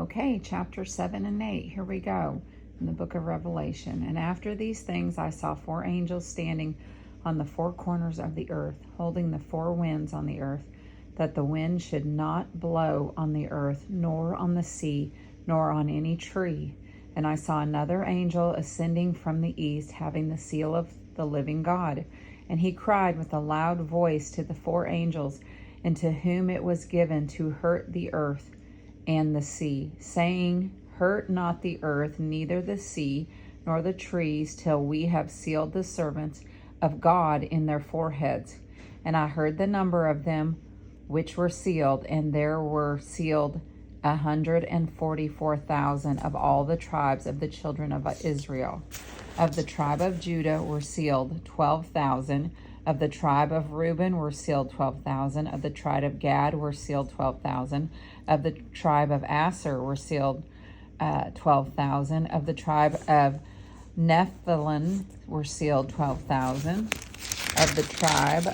Okay, chapter 7 and 8. Here we go in the book of Revelation. And after these things, I saw 4 angels standing on the 4 corners of the earth, holding the 4 winds on the earth, that the wind should not blow on the earth, nor on the sea, nor on any tree. And I saw another angel ascending from the east, having the seal of the living God. And he cried with a loud voice to the 4 angels, and to whom it was given to hurt the earth and the sea, saying, Hurt not the earth, neither the sea, nor the trees, till we have sealed the servants of God in their foreheads. And I heard the number of them which were sealed, and there were sealed 144,000 of all the tribes of the children of Israel. Of the tribe of Judah were sealed 12,000. Of the tribe of Reuben were sealed 12,000. Of the tribe of Gad were sealed 12,000. Of the tribe of Aser were sealed 12,000. Of the tribe of Nephilim were sealed 12,000. Of the tribe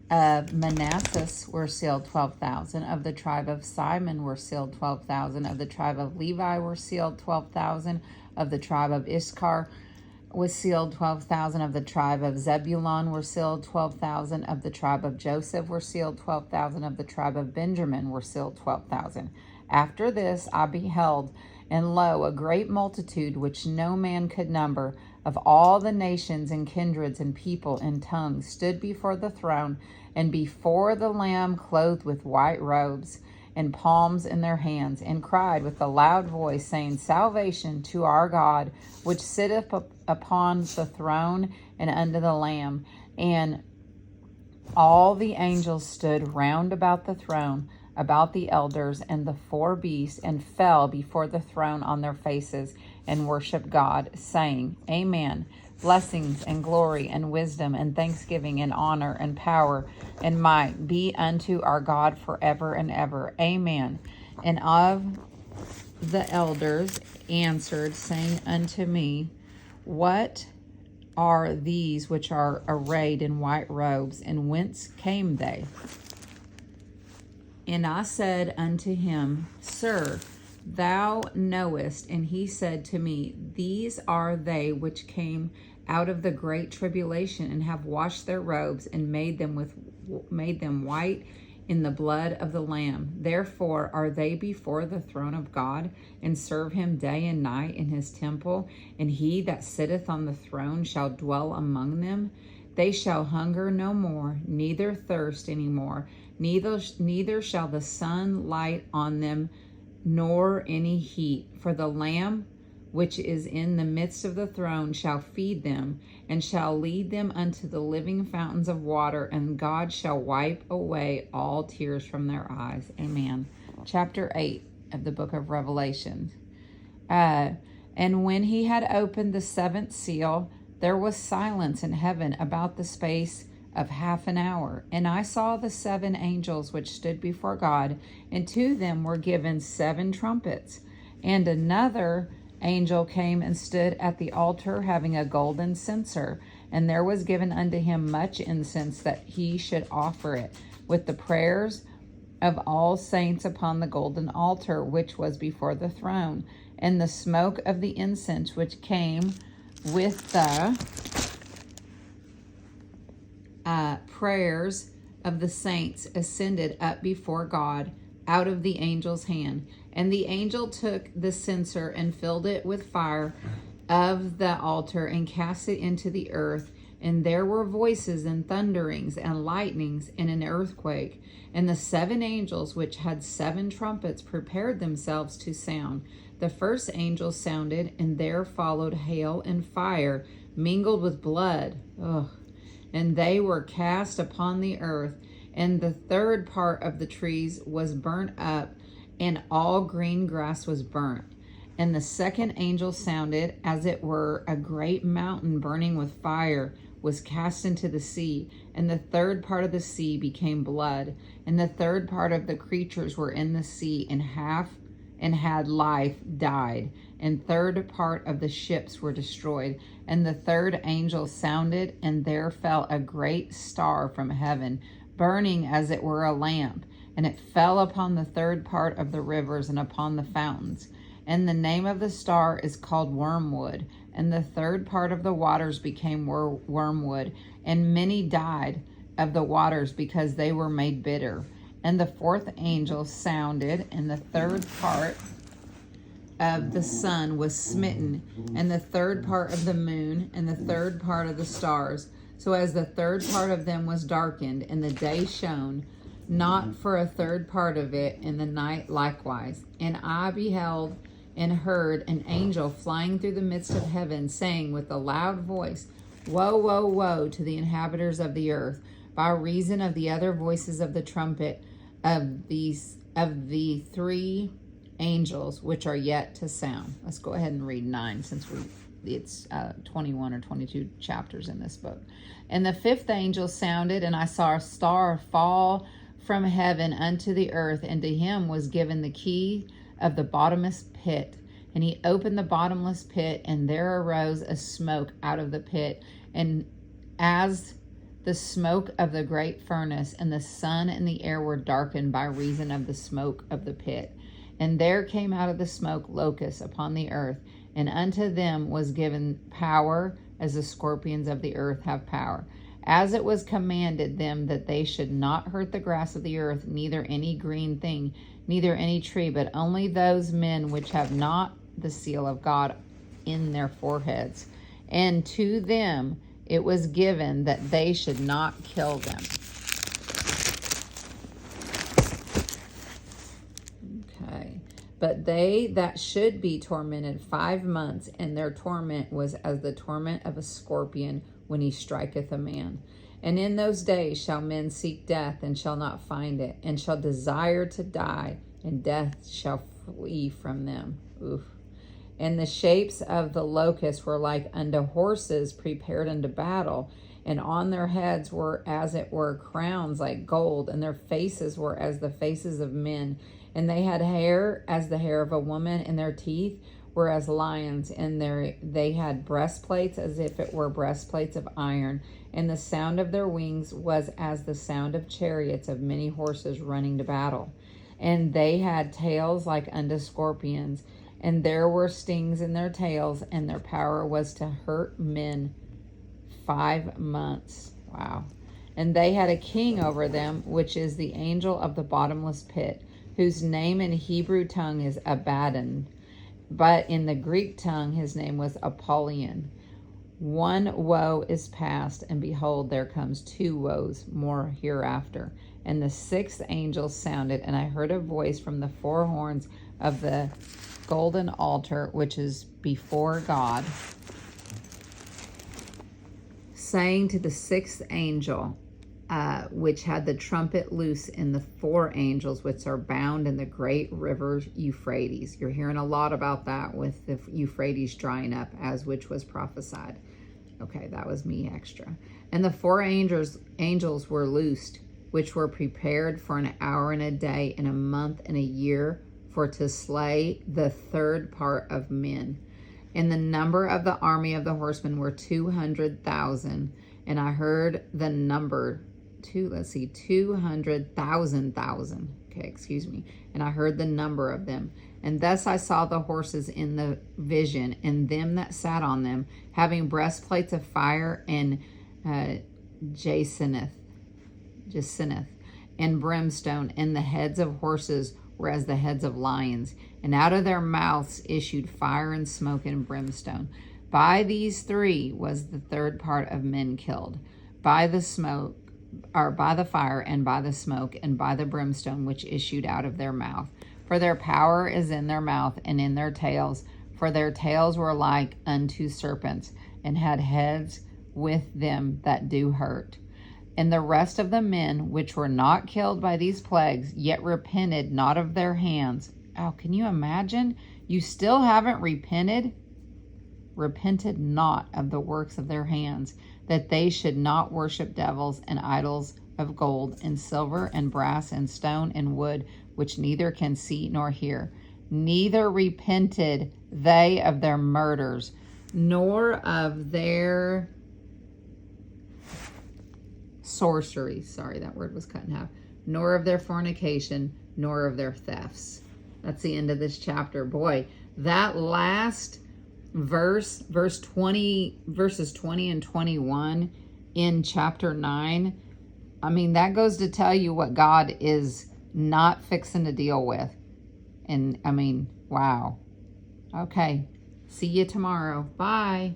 of Manasseh were sealed 12,000. Of the tribe of Simon were sealed 12,000. Of the tribe of Levi were sealed 12,000. Of the tribe of Issachar was sealed 12,000. Of the tribe of Zebulun were sealed 12,000. Of the tribe of Joseph were sealed 12,000. Of the tribe of Benjamin were sealed 12,000. After this I beheld, and lo, a great multitude which no man could number, of all the nations and kindreds and people and tongues, stood before the throne and before the Lamb, clothed with white robes and palms in their hands, and cried with a loud voice, saying, Salvation to our God, which sitteth upon the throne and unto the Lamb. And all the angels stood round about the throne, about the elders and the 4 beasts, and fell before the throne on their faces, and worshiped God, saying, Amen. Blessings and glory and wisdom and thanksgiving and honor and power and might be unto our God forever and ever. Amen. And of the elders answered, saying unto me, What are these which are arrayed in white robes, and whence came they? And I said unto him, Sir, thou knowest. And he said to me, These are they which came out of the great tribulation, and have washed their robes, and made them white in the blood of the Lamb. Therefore are they before the throne of God, and serve him day and night in his temple. And he that sitteth on the throne shall dwell among them. They shall hunger no more, neither thirst any more. Neither shall the sun light on them, nor any heat. For the Lamb which is in the midst of the throne shall feed them, and shall lead them unto the living fountains of water, and God shall wipe away all tears from their eyes. Amen. Chapter 8 of the book of Revelation. And when he had opened the 7th seal, there was silence in heaven about the space of half an hour. And I saw the 7 angels which stood before God, and to them were given 7 trumpets. And another angel came and stood at the altar, having a golden censer, and there was given unto him much incense, that he should offer it with the prayers of all saints upon the golden altar which was before the throne. And the smoke of the incense which came with the prayers of the saints ascended up before God out of the angel's hand. And the angel took the censer and filled it with fire of the altar, and cast it into the earth. And there were voices and thunderings and lightnings and an earthquake. And the 7 angels which had 7 trumpets prepared themselves to sound. The first angel sounded, and there followed hail and fire mingled with blood. And they were cast upon the earth. And the 3rd part of the trees was burnt up, and all green grass was burnt. And the 2nd angel sounded, as it were a great mountain burning with fire was cast into the sea. And the 3rd part of the sea became blood. And the 3rd part of the creatures were in the sea, and had life died. And 3rd part of the ships were destroyed. And the 3rd angel sounded, and there fell a great star from heaven, burning as it were a lamp, and it fell upon the third part of the rivers and upon the fountains. And the name of the star is called Wormwood, and the third part of the waters became wormwood, and many died of the waters because they were made bitter. And the fourth angel sounded, and the third part of the sun was smitten, and the third part of the moon, and the third part of the stars, so as the third part of them was darkened, and the day shone not for a third part of it, and the night likewise. And I beheld and heard an angel flying through the midst of heaven, saying with a loud voice, Woe, woe, woe to the inhabitants of the earth, by reason of the other voices of the trumpet of the three angels which are yet to sound. Let's go ahead and read 9, since it's 21 or 22 chapters in this book. And the fifth angel sounded, and I saw a star fall from heaven unto the earth, and to him was given the key of the bottomless pit. And he opened the bottomless pit, and there arose a smoke out of the pit, and as the smoke of the great furnace, and the sun and the air were darkened by reason of the smoke of the pit. And there came out of the smoke locusts upon the earth, and unto them was given power, as the scorpions of the earth have power. As it was commanded them that they should not hurt the grass of the earth, neither any green thing, neither any tree, but only those men which have not the seal of God in their foreheads. And to them it was given that they should not kill them. Okay. But they that should be tormented 5 months, and their torment was as the torment of a scorpion when he striketh a man. And in those days shall men seek death, and shall not find it, and shall desire to die, and death shall flee from them. Oof. And the shapes of the locusts were like unto horses prepared unto battle, and on their heads were as it were crowns like gold, and their faces were as the faces of men. And they had hair as the hair of a woman, and their teeth were as lions, and they had breastplates as if it were breastplates of iron. And the sound of their wings was as the sound of chariots of many horses running to battle. And they had tails like unto scorpions, and there were stings in their tails, and their power was to hurt men 5 months. Wow. And they had a king over them, which is the angel of the bottomless pit, whose name in Hebrew tongue is Abaddon, but in the Greek tongue his name was Apollyon. One woe is past, and behold, there comes 2 woes more hereafter. And the 6th angel sounded, and I heard a voice from the 4 horns of the golden altar, which is before God, saying to the 6th angel, which had the trumpet loose in the 4 angels which are bound in the great river Euphrates. You're hearing a lot about that with the Euphrates drying up, as which was prophesied. Okay, that was me extra. And the 4 angels were loosed, which were prepared for an hour and a day and a month and a year, for to slay the third part of men. And the number of the army of the horsemen were 200,000. And I heard the number 200,000. Okay, excuse me. And I heard the number of them. And thus I saw the horses in the vision, and them that sat on them, having breastplates of fire and jacinth and brimstone, and the heads of horses were as the heads of lions, and out of their mouths issued fire and smoke and brimstone. By these 3 was the third part of men killed, by the smoke, or by the fire, and by the smoke, and by the brimstone which issued out of their mouth. For their power is in their mouth and in their tails, for their tails were like unto serpents, and had heads with them that do hurt. And the rest of the men which were not killed by these plagues, yet repented not of their hands. Oh, can you imagine? You still haven't repented? Repented not of the works of their hands, that they should not worship devils and idols of gold and silver and brass and stone and wood, which neither can see nor hear. Neither repented they of their murders, nor of their sorcery. Sorry, that word was cut in half. Nor of their fornication, nor of their thefts. That's the end of this chapter. Boy, that last verses 20 and 21 in chapter 9, I mean, that goes to tell you what God is not fixing to deal with. And I mean, wow. Okay. See you tomorrow. Bye.